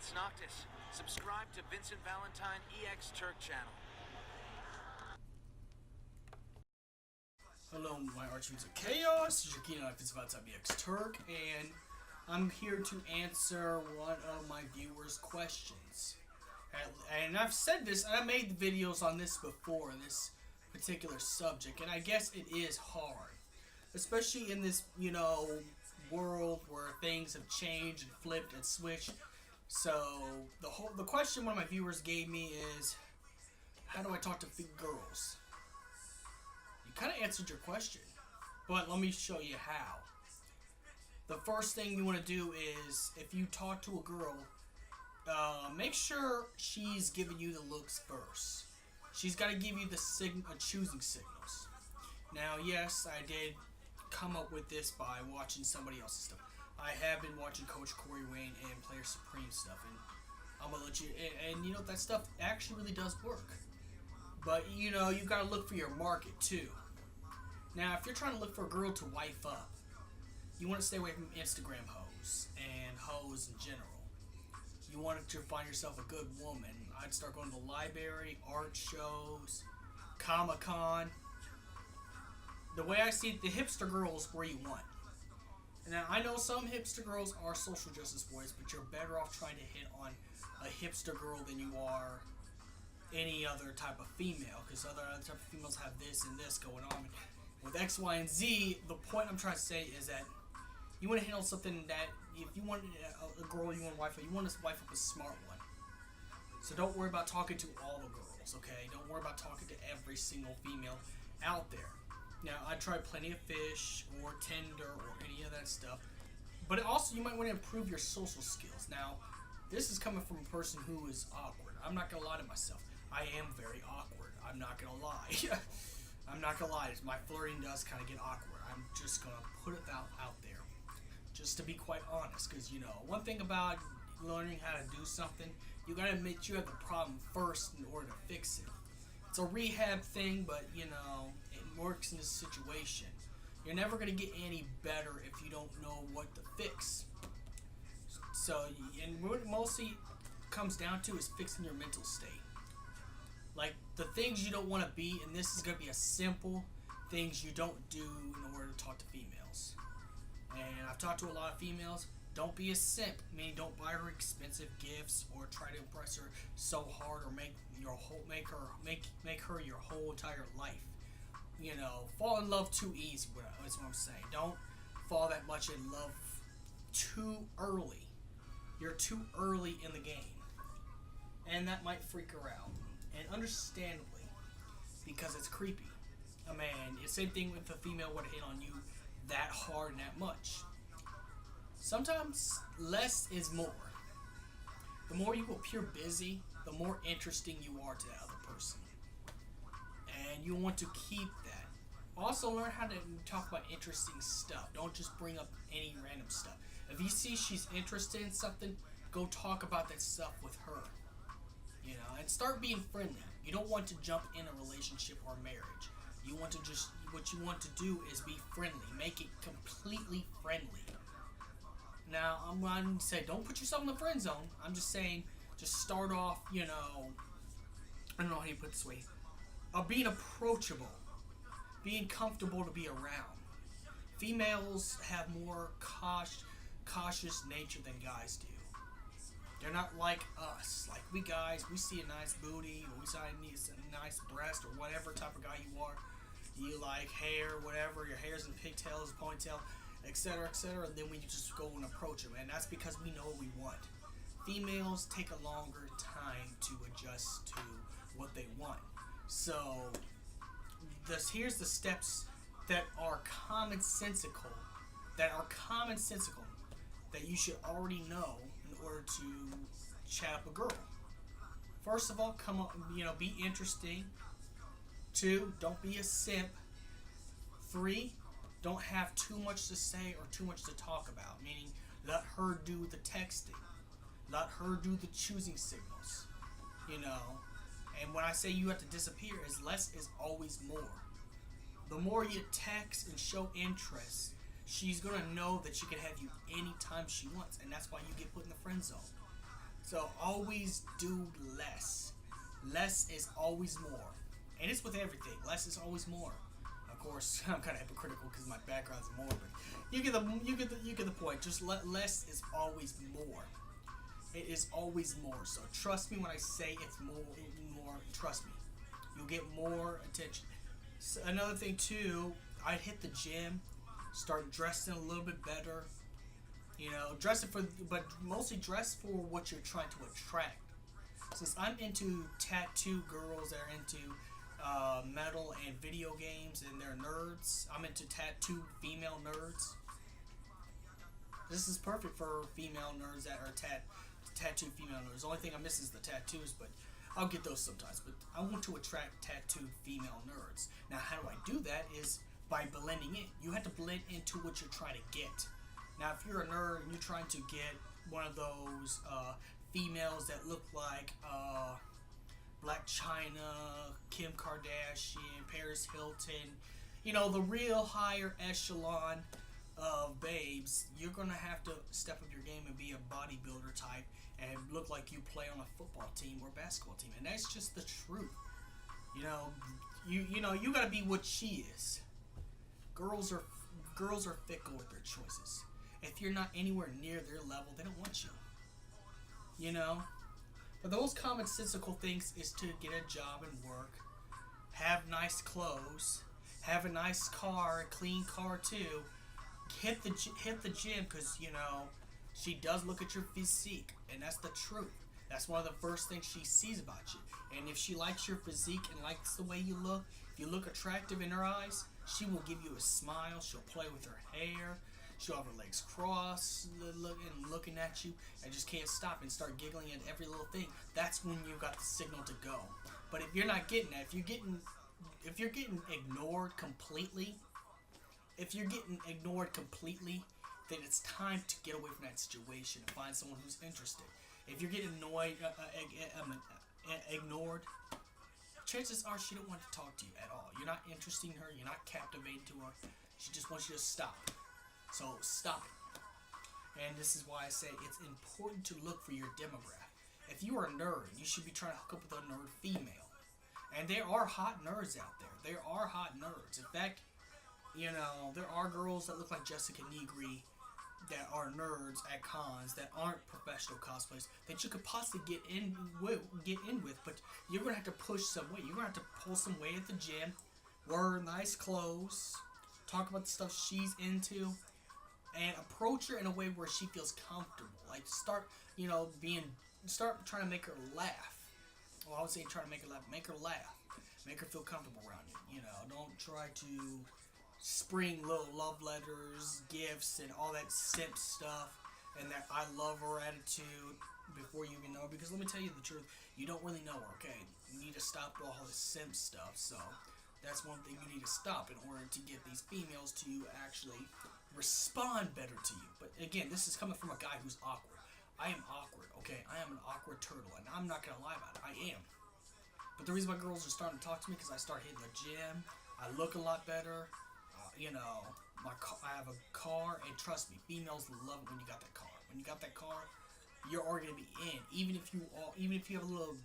it's Noctis. Subscribe to Vincent Valentine EX Turk channel. Hello, my archmates of chaos. This is your keen on Vincent Valentine EX Turk, and I'm here to answer one of my viewers' questions. And I've said this, and I made videos on this before, this particular subject, and I guess it is hard. Especially in this, world where things have changed and flipped and switched. So the question one of my viewers gave me is, how do I talk to girls? You kind of answered your question, but let me show you how. The first thing you want to do is, if you talk to a girl, make sure she's giving you the looks first. She's got to give you the choosing signals. Now, yes, I did come up with this by watching somebody else's stuff. I have been watching Coach Corey Wayne and Player Supreme stuff, and I'm gonna let you. And that stuff actually really does work. But you gotta look for your market too. Now, if you're trying to look for a girl to wife up, you want to stay away from Instagram hoes and hoes in general. You want to find yourself a good woman. I'd start going to the library, art shows, Comic-Con. The way I see it, the hipster girls where you want. Now, I know some hipster girls are social justice boys, but you're better off trying to hit on a hipster girl than you are any other type of female, because other type of females have this and this going on. With X, Y, and Z, the point I'm trying to say is that you want to hit on something that, if you want a girl you want to wife up, you want to wife up a smart one. So don't worry about talking to all the girls, okay? Don't worry about talking to every single female out there. Now, I tried Plenty of Fish or Tinder or any of that stuff. But also, you might want to improve your social skills. Now, this is coming from a person who is awkward. I'm not going to lie to myself. I am very awkward. I'm not going to lie. I'm not going to lie. My flirting does kind of get awkward. I'm just going to put it out there. Just to be quite honest. Because, one thing about learning how to do something, you got to admit you have the problem first in order to fix it. It's a rehab thing, but, it works in this situation. You're never going to get any better if you don't know what to fix. So, and what it mostly comes down to is fixing your mental state. Like, the things you don't want to be, and this is going to be a simple things you don't do in order to talk to females. And I've talked to a lot of females. Don't be a simp. Meaning, don't buy her expensive gifts or try to impress her so hard, or make her your whole entire life. Fall in love too easy. That's what I'm saying. Don't fall that much in love too early. You're too early in the game, and that might freak her out. And understandably, because it's creepy. I mean, it's the same thing with the female would hit on you that hard and that much. Sometimes less is more. The more you appear busy, the more interesting you are to the other person. And you want to keep that. Also, learn how to talk about interesting stuff. Don't just bring up any random stuff. If you see she's interested in something, go talk about that stuff with her. And start being friendly. You don't want to jump in a relationship or marriage. You want to what you want to do is be friendly. Make it completely friendly. Now, I'm not going to say don't put yourself in the friend zone. I'm just saying, just start off, I don't know how you put it this way. Being approachable. Being comfortable to be around. Females have more cautious nature than guys do. They're not like us. Like we guys, we see a nice booty, or we see a nice breast, or whatever type of guy you are. You like hair, whatever, your hair's in pigtails, ponytail, etc., etc., and then we just go and approach them, and that's because we know what we want. Females take a longer time to adjust to what they want. So, here's the steps that are commonsensical, that you should already know in order to chat up a girl. First of all, come up, be interesting. 2, don't be a simp. 3, don't have too much to say or too much to talk about. Meaning, let her do the texting. Let her do the choosing signals. And when I say you have to disappear, is less is always more. The more you text and show interest, she's going to know that she can have you anytime she wants. And that's why you get put in the friend zone. So always do less. Less is always more, and it's with everything. Less is always more. Of course, I'm kind of hypocritical because my background's more, but you get the point. Just less is always more. It is always more. So trust me when I say it's more. Trust me, you'll get more attention. So another thing too, I'd hit the gym, start dressing a little bit better. Dressing for, but mostly dress for what you're trying to attract. Since I'm into tattoo girls that are into metal and video games and they're nerds, I'm into tattoo female nerds. This is perfect for female nerds that are tattoo female nerds. The only thing I miss is the tattoos, but I'll get those sometimes. But I want to attract tattooed female nerds. Now, how do I do that? Is by blending in. You have to blend into what you're trying to get. Now, if you're a nerd and you're trying to get one of those females that look like Black China, Kim Kardashian, Paris Hilton, the real higher echelon of babes, you're going to have to step up your game and be a bodybuilder type and look like you play on a football team or basketball team. And that's just the truth. You got to be what she is. Girls are fickle with their choices. If you're not anywhere near their level, they don't want you. But the most commonsensical things is to get a job and work, have nice clothes, have a nice car, a clean car too. Hit the gym because she does look at your physique, and that's the truth. That's one of the first things she sees about you. And if she likes your physique and likes the way you look, if you look attractive in her eyes, she will give you a smile. She'll play with her hair. She'll have her legs crossed, looking at you, and just can't stop and start giggling at every little thing. That's when you got the signal to go. But if you're not getting that, if you're getting ignored completely, then it's time to get away from that situation and find someone who's interested. If you're getting ignored, chances are she don't want to talk to you at all. You're not interesting her. You're not captivated to her. She just wants you to stop. So stop it. And this is why I say it's important to look for your demographic. If you are a nerd, you should be trying to hook up with a nerd female. And there are hot nerds out there. There are hot nerds. In fact, there are girls that look like Jessica Negri that are nerds at cons that aren't professional cosplayers that you could possibly get in with, but you're gonna have to push some weight. You're gonna have to pull some weight at the gym, wear nice clothes, talk about the stuff she's into, and approach her in a way where she feels comfortable. Like start trying to make her laugh. Well, I would say try to make her laugh. Make her feel comfortable around you. Don't try to spring little love letters, gifts, and all that simp stuff, and that I love her attitude before you even know her. Because let me tell you the truth, you don't really know her, okay? You need to stop all this simp stuff. So that's one thing you need to stop in order to get these females to actually respond better to you. But again, this is coming from a guy who's awkward. I am awkward, okay? I am an awkward turtle, and I'm not gonna lie about it. I am. But the reason why girls are starting to talk to me because I start hitting the gym. I look a lot better. I have a car, and trust me, females love it when you got that car. When you got that car, you're already gonna be in. Even if you have a little,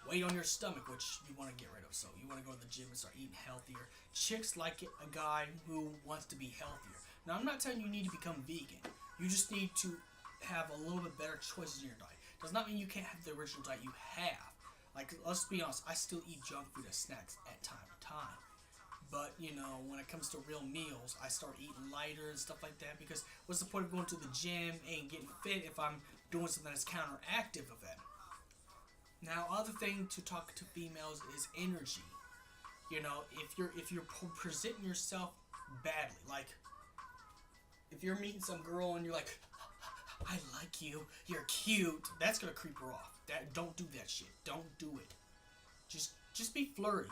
weight on your stomach, which you want to get rid of. So you want to go to the gym and start eating healthier. Chicks like a guy who wants to be healthier. Now, I'm not telling you need to become vegan. You just need to have a little bit better choices in your diet. Does not mean you can't have the original diet you have. Like, let's be honest, I still eat junk food as snacks at time to time. But, when it comes to real meals, I start eating lighter and stuff like that because what's the point of going to the gym and getting fit if I'm doing something that's counteractive of that? Now, other thing to talk to females is energy. If you're presenting yourself badly, like if you're meeting some girl and you're like, I like you, you're cute, that's gonna creep her off. Don't do that shit. Don't do it. Just be flirty,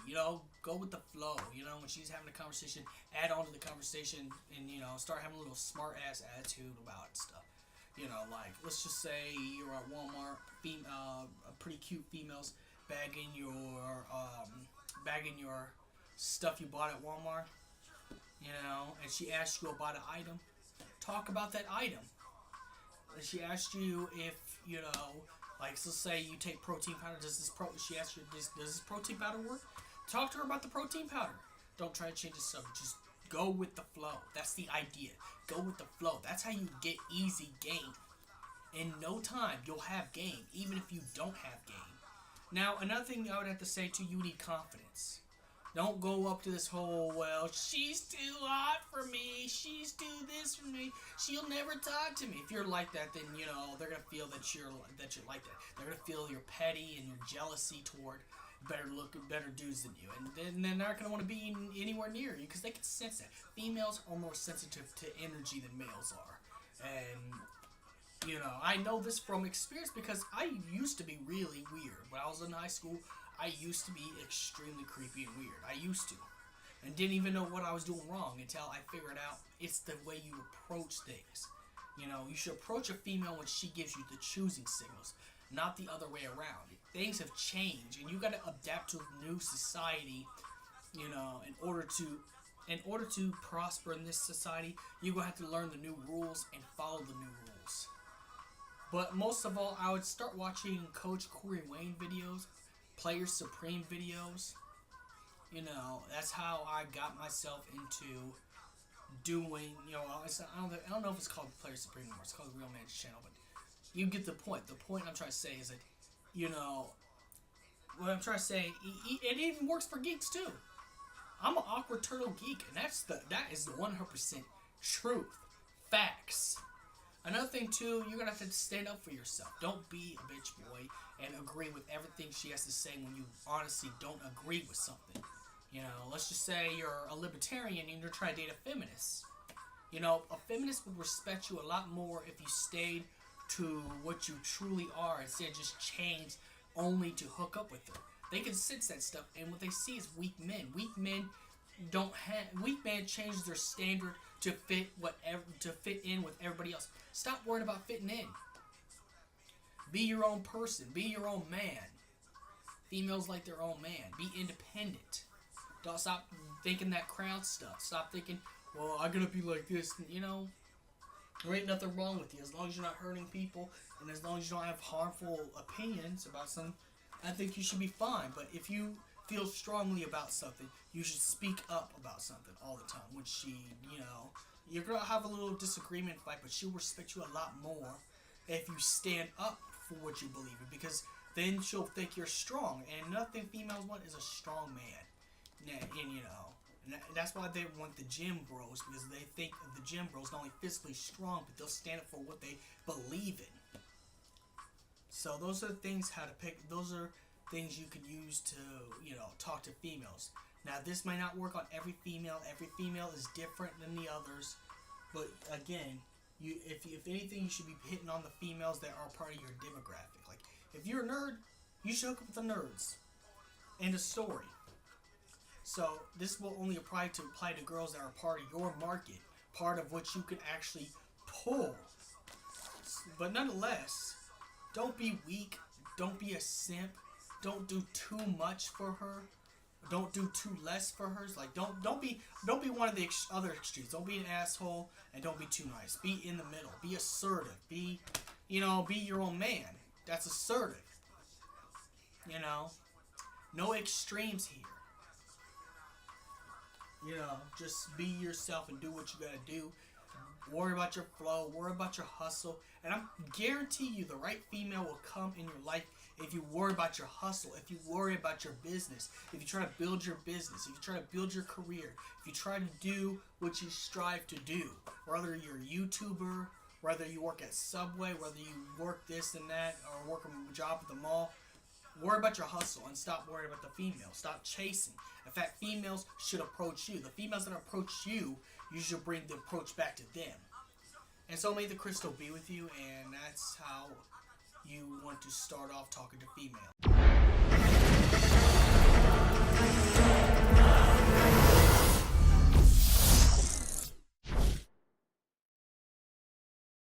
go with the flow, when she's having a conversation, add on to the conversation and, start having a little smart ass attitude about stuff. Like, let's just say you're at Walmart, pretty cute females bagging your stuff you bought at Walmart, and she asks you about an item. Talk about that item. she asked you if, like, let's say you take protein powder. She asked you, does this protein powder work? Talk to her about the protein powder. Don't try to change the subject. Just go with the flow. That's the idea. Go with the flow. That's how you get easy game. In no time, you'll have game, even if you don't have game. Now, another thing I would have to say to you, need confidence. Don't go up to this whole, well, she's too hot for me. She's too this for me. She'll never talk to me. If you're like that, then, they're going to feel that you're like that. They're going to feel your petty and your jealousy toward better dudes than you. And then they're not going to want to be anywhere near you because they can sense that. Females are more sensitive to energy than males are. And I know this from experience because I used to be really weird. When I was in high school, I used to be extremely creepy and weird. I used to. And didn't even know what I was doing wrong until I figured out it's the way you approach things. You should approach a female when she gives you the choosing signals, not the other way around. Things have changed, and you got to adapt to a new society, in order to prosper in this society, you're going to have to learn the new rules and follow the new rules. But most of all, I would start watching Coach Corey Wayne videos, Player Supreme videos. That's how I got myself into doing, I don't know if it's called Player Supreme anymore. It's called the Real Man's Channel, but you get the point. The point I'm trying to say is that, what I'm trying to say, it even works for geeks too. I'm an awkward turtle geek, and that is the 100% truth. Facts. Another thing too, you're gonna have to stand up for yourself. Don't be a bitch boy and agree with everything she has to say when you honestly don't agree with something. Let's just say you're a libertarian and you're trying to date a feminist. A feminist would respect you a lot more if you stayed to what you truly are instead of just change only to hook up with her. They can sense that stuff, and what they see is weak men. Weak men change their standard to fit in with everybody else. Stop worrying about fitting in. Be your own person. Be your own man. Females like their own man. Be independent. Don't stop thinking that crowd stuff. Stop thinking, well, I gotta be like this. There ain't nothing wrong with you as long as you're not hurting people and as long as you don't have harmful opinions about something. I think you should be fine. But if you feel strongly about something, you should speak up about something all the time. When you're gonna have a little disagreement fight, but she'll respect you a lot more if you stand up for what you believe in, because then she'll think you're strong. And nothing females want is a strong man. And that's why they want the gym bros, because they think of the gym bros not only physically strong, but they'll stand up for what they believe in. So those are things how to pick. Those are things you could use to, talk to females. Now, this might not work on every female. Every female is different than the others. But again, if anything, you should be hitting on the females that are part of your demographic. Like, if you're a nerd, you should hook up with the nerds. End of story. So this will only apply to girls that are part of your market, part of what you can actually pull. But nonetheless, don't be weak. Don't be a simp. Don't do too much for her. Don't do too less for her. Like, don't be one of the other extremes. Don't be an asshole and don't be too nice. Be in the middle. Be assertive. Be your own man. That's assertive. No extremes here. Just be yourself and do what you gotta do. Worry about your flow. Worry about your hustle. And I guarantee you the right female will come in your life if you worry about your hustle, if you worry about your business, if you try to build your business, if you try to build your career, if you try to do what you strive to do. Whether you're a YouTuber, whether you work at Subway, whether you work this and that, or work a job at the mall, worry about your hustle and stop worrying about the females. Stop chasing. In fact, females should approach you. The females that approach you, you should bring the approach back to them. And so may the crystal be with you, and that's how you want to start off talking to females.